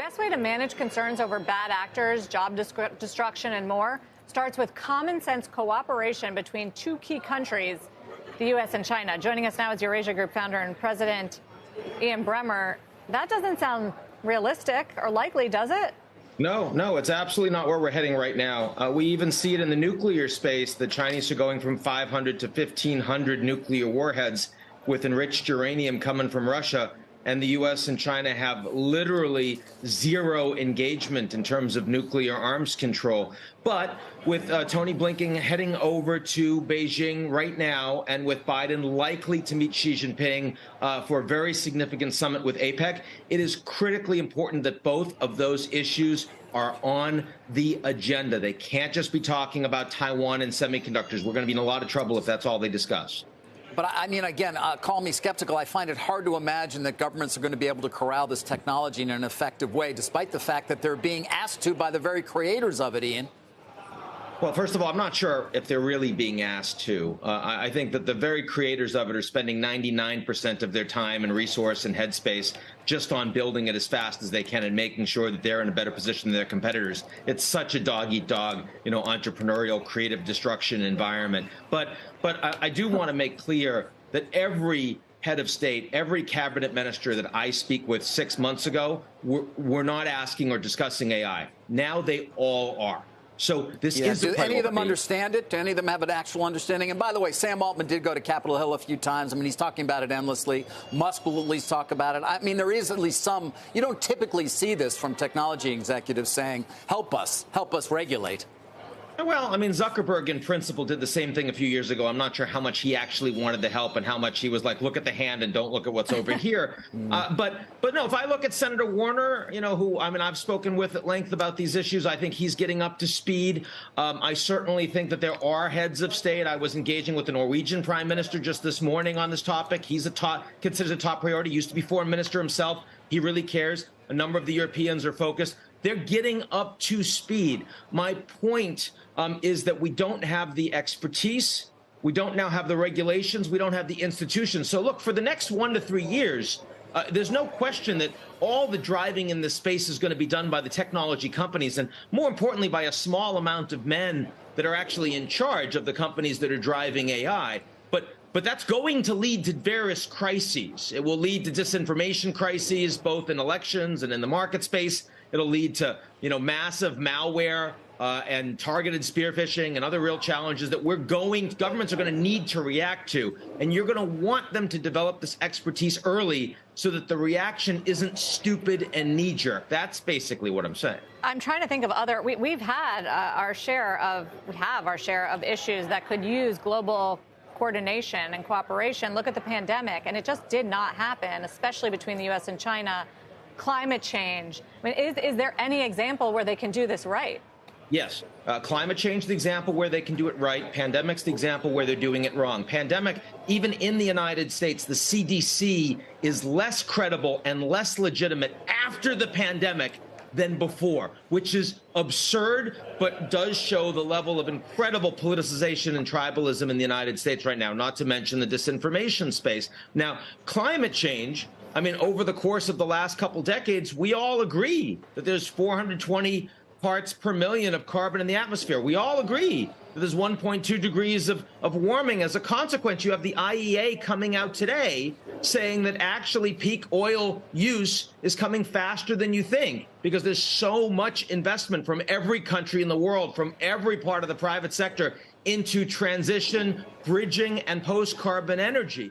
best way to manage concerns over bad actors, job destruction, and more starts with common sense cooperation between two key countries, the U.S. and China. Joining us now is Eurasia Group founder and president Ian Bremmer. That doesn't sound realistic or likely, does it? No, it's absolutely not where we're heading right now. We even see it in the nuclear space. The Chinese are going from 500 to 1,500 nuclear warheads with enriched uranium coming from Russia. And the U.S. and China have literally zero engagement in terms of nuclear arms control. But with Tony Blinken heading over to Beijing right now, and with Biden likely to meet Xi Jinping for a very significant summit with APEC, it is critically important that both of those issues are on the agenda. They can't just be talking about Taiwan and semiconductors. We're going to be in a lot of trouble if that's all they discuss. But I mean, again, call me skeptical. I find it hard to imagine that governments are going to be able to corral this technology in an effective way, despite the fact that they're being asked to by the very creators of it, Ian. Well, first of all, I'm not sure if they're really being asked to. I think that the very creators of it are spending 99% of their time and resource and headspace just on building it as fast as they can and making sure that they're in a better position than their competitors. It's such a dog-eat-dog, entrepreneurial, creative destruction environment. But I do want to make clear that every head of state, every cabinet minister that I speak with 6 months ago, were not asking or discussing AI. Now they all are. So this is a priority. Do any of them understand it? Do any of them have an actual understanding? And by the way, Sam Altman did go to Capitol Hill a few times. I mean, he's talking about it endlessly. Musk will at least talk about it. I mean, there is at least some. You don't typically see this from technology executives saying, help us regulate. Well, I mean, Zuckerberg in principle did the same thing a few years ago. I'm not sure how much he actually wanted the help and how much he was like, look at the hand and don't look at what's over here. But no, if I look at Senator Warner, who I've spoken with at length about these issues, I think he's getting up to speed. I certainly think that there are heads of state. I was engaging with the Norwegian prime minister just this morning on this topic. He's considered a top priority, used to be foreign minister himself. He really cares. A number of the Europeans are focused. They're getting up to speed. My point is that we don't have the expertise. We don't now have the regulations. We don't have the institutions. So look, for the next 1 to 3 years, there's no question that all the driving in this space is going to be done by the technology companies, and more importantly, by a small amount of men that are actually in charge of the companies that are driving AI. But that's going to lead to various crises. It will lead to disinformation crises, both in elections and in the market space. It'll lead to, massive malware and targeted spear phishing and other real challenges that governments are going to need to react to. And you're going to want them to develop this expertise early so that the reaction isn't stupid and knee-jerk. That's basically what I'm saying. I'm trying to think of we've had our share of issues that could use global coordination and cooperation. Look at the pandemic, and it just did not happen, especially between the U.S. and China. Climate change. I mean, is there any example where they can do this right? Yes. Climate change, the example where they can do it right. Pandemic's the example where they're doing it wrong. Pandemic, even in the United States, the CDC is less credible and less legitimate after the pandemic than before, which is absurd, but does show the level of incredible politicization and tribalism in the United States right now, not to mention the disinformation space. Now, climate change, over the course of the last couple decades, we all agree that there's 420 parts per million of carbon in the atmosphere. We all agree that there's 1.2 degrees of warming. As a consequence, you have the IEA coming out today saying that actually peak oil use is coming faster than you think because there's so much investment from every country in the world, from every part of the private sector into transition, bridging, and post-carbon energy.